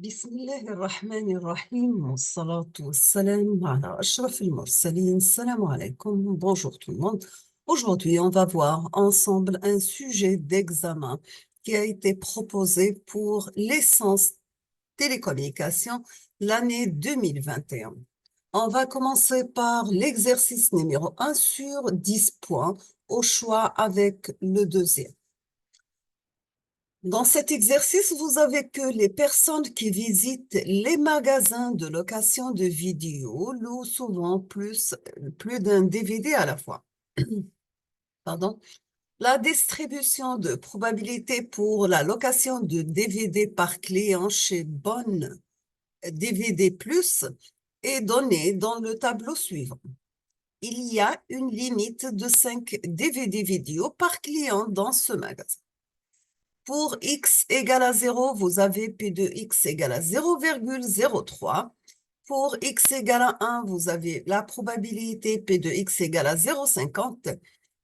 بسم الله الرحمن الرحيم والصلاة والسلام على أشرف المرسلين. Salam alaikum. Bonjour tout le monde. Aujourd'hui, on va voir ensemble un sujet d'examen qui a été proposé pour licence télécommunication l'année 2021. On va commencer par l'exercice numéro 1 sur 10 points au choix avec le deuxième. Dans cet exercice, vous avez que les personnes qui visitent les magasins de location de vidéos louent souvent plus d'un DVD à la fois. Pardon. La distribution de probabilité pour la location de DVD par client chez Bonne DVD Plus est donnée dans le tableau suivant. Il y a une limite de 5 DVD vidéo par client dans ce magasin. Pour x égale à 0, vous avez P de x égale à 0,03. Pour x égale à 1, vous avez la probabilité P de x égale à 0,50.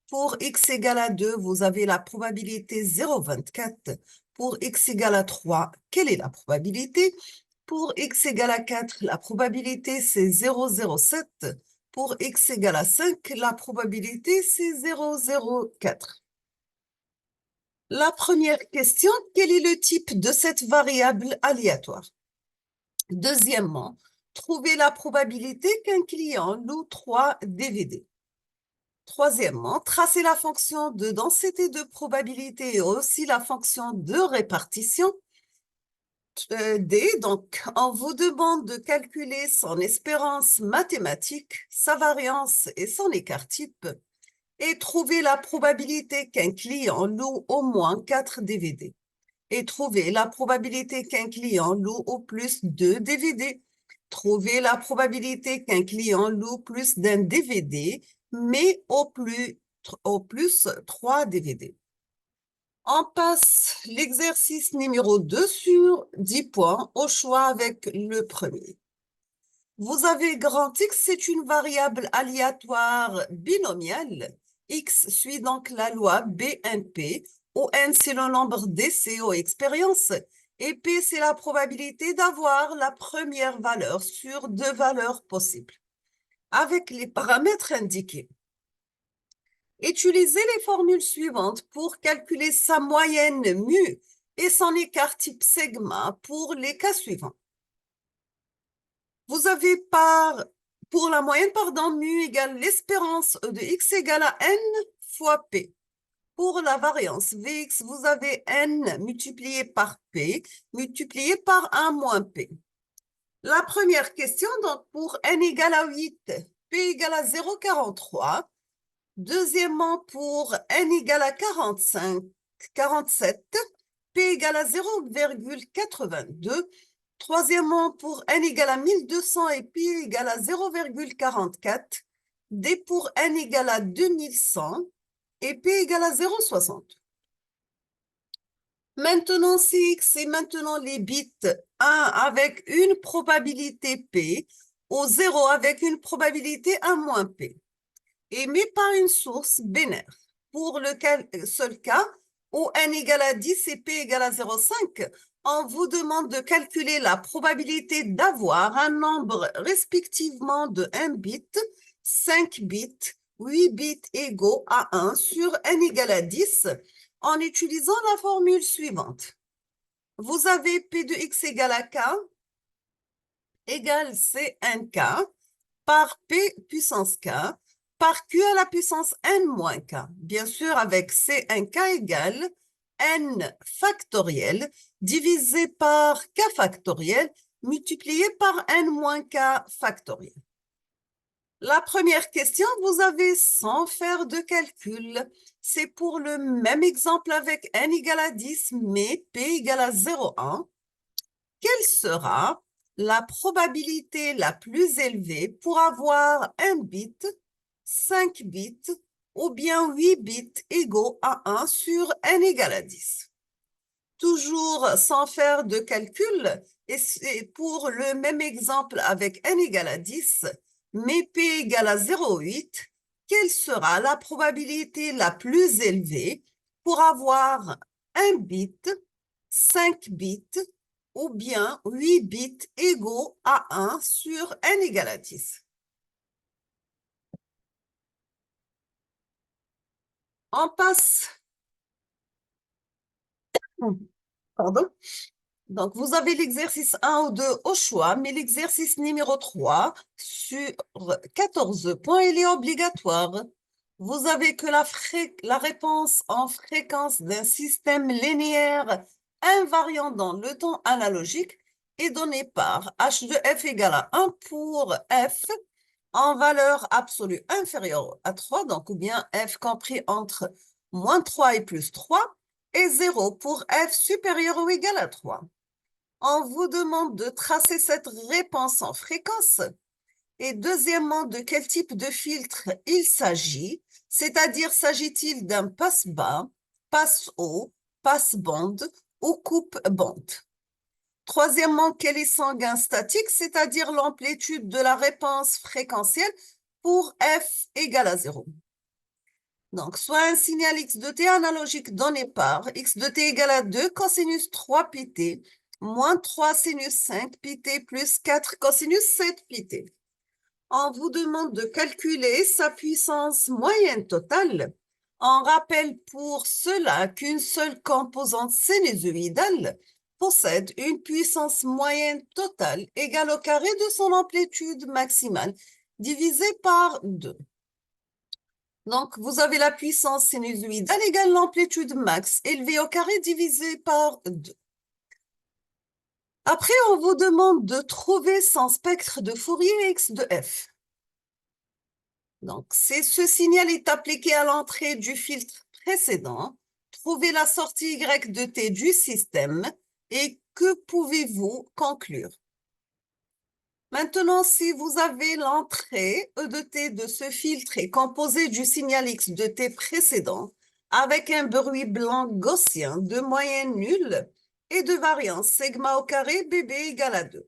Pour x égale à 2, vous avez la probabilité 0,24. Pour x égale à 3, quelle est la probabilité? Pour x égale à 4, la probabilité c'est 0,07. Pour x égale à 5, la probabilité c'est 0,04. La première question, quel est le type de cette variable aléatoire? Deuxièmement, trouver la probabilité qu'un client loue 3 DVD. Troisièmement, tracer la fonction de densité de probabilité et aussi la fonction de répartition. D, donc on vous demande de calculer son espérance mathématique, sa variance et son écart type et trouver la probabilité qu'un client loue au moins 4 DVD. Et trouver la probabilité qu'un client loue au plus 2 DVD. Trouver la probabilité qu'un client loue plus d'un DVD, mais au plus 3 DVD. On passe l'exercice numéro 2 sur 10 points au choix avec le premier. Vous avez grand X, c'est une variable aléatoire binomiale. X suit donc la loi BNP, où N c'est le nombre d'essais ou expériences, et P c'est la probabilité d'avoir la première valeur sur 2 valeurs possibles. Avec les paramètres indiqués, utilisez les formules suivantes pour calculer sa moyenne mu et son écart type sigma pour les cas suivants. Vous avez pour la moyenne, mu égale l'espérance de x égale à n fois p. Pour la variance Vx, vous avez n multiplié par p, multiplié par 1 moins p. La première question, donc pour n égale à 8, p égale à 0,43. Deuxièmement, pour n égale à 47, p égale à 0,82. Troisièmement, pour n égale à 1200 et p égale à 0,44. D pour n égale à 2100 et p égale à 0,60. Maintenant, Cx et maintenant les bits 1 avec une probabilité P ou 0 avec une probabilité 1 moins P. Émis par une source binaire. Pour le seul cas où n égale à 10 et P égale à 0,5, on vous demande de calculer la probabilité d'avoir un nombre respectivement de 1 bit, 5 bits, 8 bits égaux à 1 sur n égale à 10 en utilisant la formule suivante. Vous avez P de x égale à k égale Cnk par P puissance k par q à la puissance n moins k. Bien sûr, avec Cnk égale n factoriel divisé par k factoriel multiplié par n moins k factoriel. La première question, vous avez sans faire de calcul. C'est pour le même exemple avec n égale à 10, mais p égale à 0,1. Quelle sera la probabilité la plus élevée pour avoir un bit, 5 bits ou bien 8 bits égaux à 1 sur n égale à 10? Toujours sans faire de calcul, et c'est pour le même exemple avec n égale à 10, mais p égale à 0,8, quelle sera la probabilité la plus élevée pour avoir un bit, 5 bits ou bien 8 bits égaux à 1 sur n égale à 10. On passe. Pardon. Donc, vous avez l'exercice 1 ou 2 au choix, mais l'exercice numéro 3 sur 14 points, il est obligatoire. Vous avez que la réponse en fréquence d'un système linéaire invariant dans le temps analogique est donnée par h de f égale à 1 pour f en valeur absolue inférieure à 3, donc ou bien f compris entre moins 3 et plus 3, et 0 pour f supérieur ou égal à 3. On vous demande de tracer cette réponse en fréquence. Et deuxièmement, de quel type de filtre il s'agit, c'est-à-dire s'agit-il d'un passe-bas, passe-haut, passe-bande ou coupe-bande. Troisièmement, quel est son gain statique, c'est-à-dire l'amplitude de la réponse fréquentielle pour f égale à 0. Donc, soit un signal x de t analogique donné par x de t égale à 2 cosinus 3 pt moins 3 sinus 5 pt plus 4 cosinus 7 pt. On vous demande de calculer sa puissance moyenne totale. On rappelle pour cela qu'une seule composante sinusoïdale possède une puissance moyenne totale égale au carré de son amplitude maximale divisée par 2. Donc, vous avez la puissance sinusoïdale égale l'amplitude max élevée au carré divisé par 2. Après, on vous demande de trouver son spectre de Fourier x de f. Donc, ce signal est appliqué à l'entrée du filtre précédent. Trouvez la sortie y de t du système et que pouvez-vous conclure? Maintenant, si vous avez l'entrée E de t de ce filtre est composée du signal x de t précédent avec un bruit blanc gaussien de moyenne nulle et de variance sigma au carré bb égale à 2.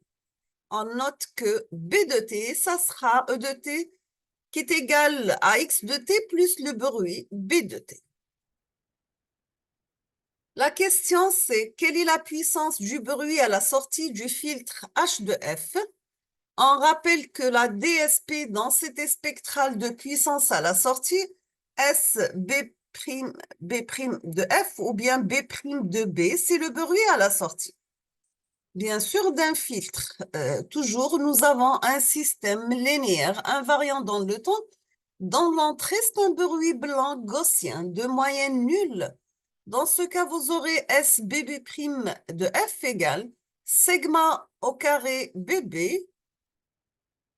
On note que b de t, ça sera E de t qui est égal à x de t plus le bruit b de t. La question, c'est quelle est la puissance du bruit à la sortie du filtre H de f? On rappelle que la DSP, densité spectrale de puissance à la sortie, SB' de f ou bien B' de b, c'est le bruit à la sortie. Bien sûr, d'un filtre. Toujours, nous avons un système linéaire invariant dans le temps. Dans l'entrée, c'est un bruit blanc gaussien de moyenne nulle. Dans ce cas, vous aurez SBB' de f égale sigma au carré bb,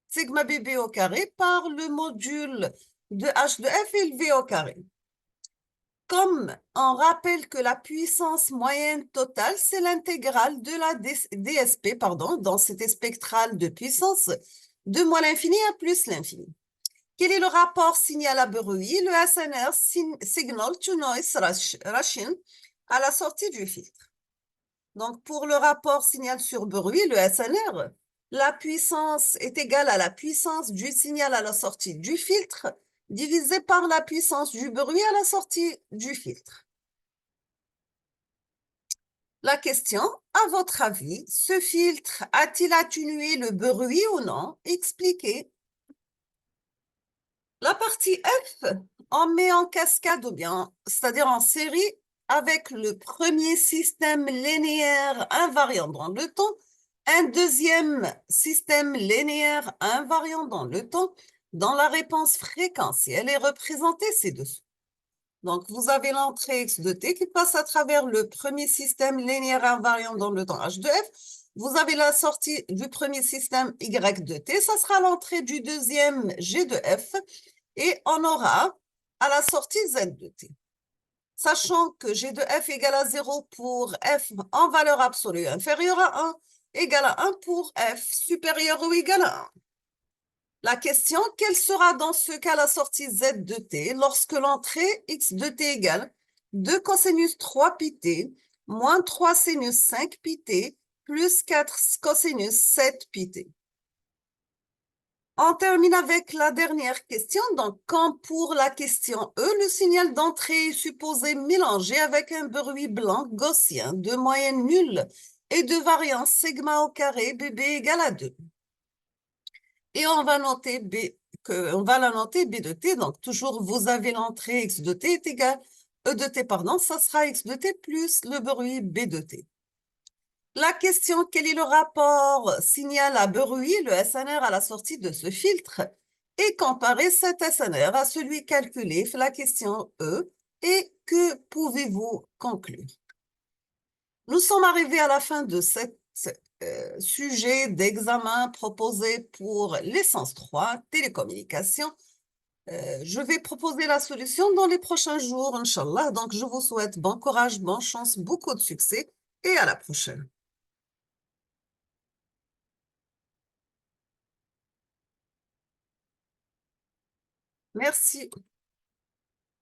sigma bb au carré par le module de h de f élevé au carré. Comme on rappelle que la puissance moyenne totale, c'est l'intégrale de la DSP, densité spectrale de puissance, de moins l'infini à plus l'infini. Quel est le rapport signal à bruit, le SNR, Signal to Noise Ratio, à la sortie du filtre? Donc, pour le rapport signal sur bruit, le SNR, la puissance est égale à la puissance du signal à la sortie du filtre divisé par la puissance du bruit à la sortie du filtre. La question, à votre avis, ce filtre a-t-il atténué le bruit ou non? Expliquez. La partie F, on met en cascade ou bien, c'est-à-dire en série, avec le premier système linéaire invariant dans le temps, un deuxième système linéaire invariant dans le temps, dont la réponse fréquentielle est représentée ci-dessous. Donc, vous avez l'entrée x de t qui passe à travers le premier système linéaire invariant dans le temps h de f. Vous avez la sortie du premier système y de t. Ça sera l'entrée du deuxième g de f. Et on aura à la sortie z de t. Sachant que g de f égale à 0 pour f en valeur absolue inférieure à 1, égale à 1 pour f supérieur ou égal à 1. La question, quelle sera dans ce cas la sortie z de t lorsque l'entrée x de t égale 2 cosinus 3 pt moins 3 sinus 5 pt plus 4 cosinus 7 pt? On termine avec la dernière question. Donc, comme pour la question E, le signal d'entrée est supposé mélanger avec un bruit blanc gaussien de moyenne nulle et de variance sigma au carré BB égale à 2. Et on va noter on va la noter B de t. Donc, toujours, vous avez l'entrée X de t est égal, E de t, pardon, ça sera X de t plus le bruit B de t. La question, quel est le rapport signal à bruit, le SNR à la sortie de ce filtre, et comparer cet SNR à celui calculé, la question E, et que pouvez-vous conclure? Nous sommes arrivés à la fin de ce sujet d'examen proposé pour l'essence 3, télécommunications. Je vais proposer la solution dans les prochains jours, Inch'Allah. Donc, je vous souhaite bon courage, bonne chance, beaucoup de succès et à la prochaine. Merci.